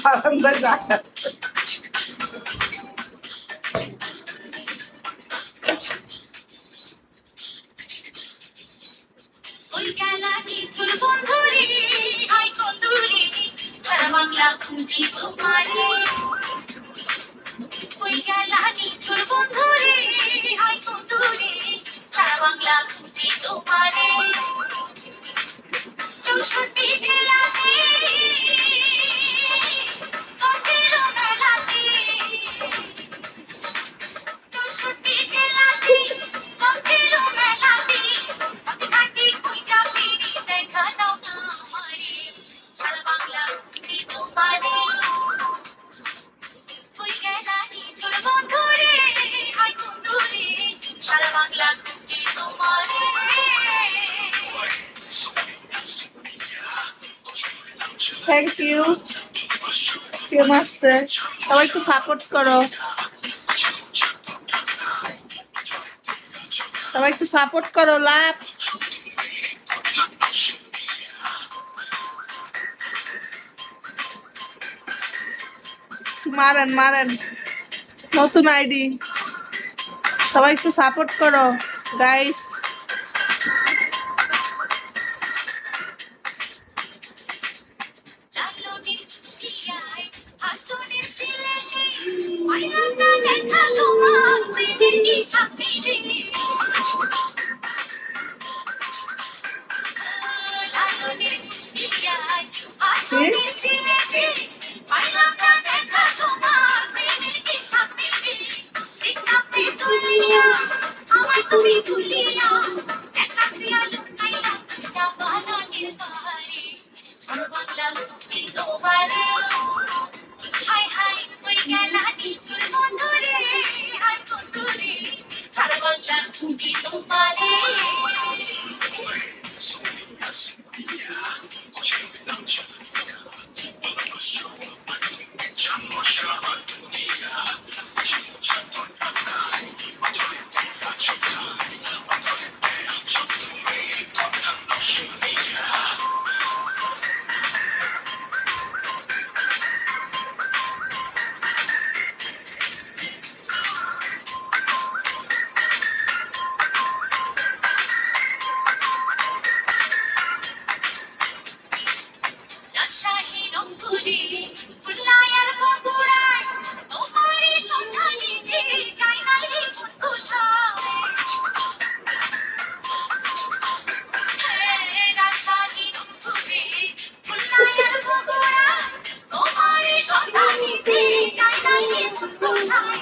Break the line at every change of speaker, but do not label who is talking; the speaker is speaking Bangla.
বারান্দায় জায়গা আছে।
ওই গেলানি তোর বন্ধুরে হাই বন্ধুরে সারা বাংলা খুঁজি তোমারে ওই গেলানি তোর বন্ধুরে হাই বন্ধুরে সারা বাংলা খুঁজি তোমারে 64 জেলাতে কতেরো মেলাতে 64 জেলাতে কতেরো মেলাতে আমি থাকি কইটা ফিরি দেখা দাও না আমারে সারা বাংলা খুঁজি তোমারে ওই গেলানি তোর বন্ধুরে হাই বন্ধুরে সারা বাংলা খুঁজি তোমারে
থ্যাংক ইউ। কেউ আসছে, সবাই একটু সাপোর্ট করো, সবাই একটু সাপোর্ট করো। লাভ মারেন মারেন, নতুন আইডি, সবাই একটু সাপোর্ট করো গাইস।
লালনের খুশিয়ায় হাসনের সিলেটে পাইলাম না দেখা তোমার প্রেমের সাথে লালনের খুশিয়ায় হাসনের সিলেটে পাইলাম না দেখা তোমার প্রেমের সাথে দেখতে তুলিয়া আমায় তুমি তুলিয়া একটা প্রিয়া লুকাইলা জাবানের পারে সারা বাংলা খুঁজি তোমারে হাই হাই ওই গেলানি তোর বন্ধুরে হাই বন্ধুরে সারা বাংলা খুঁজি তোমারে রাজশাহী রংপুরে খুলনার বগুড়ায় তোমারই সন্ধানীতে যাই নাই কোথায় রাজশাহী রংপুরে খুলনার বগুড়ায় তোমারই সন্ধানীতে যাই নাই কোথায়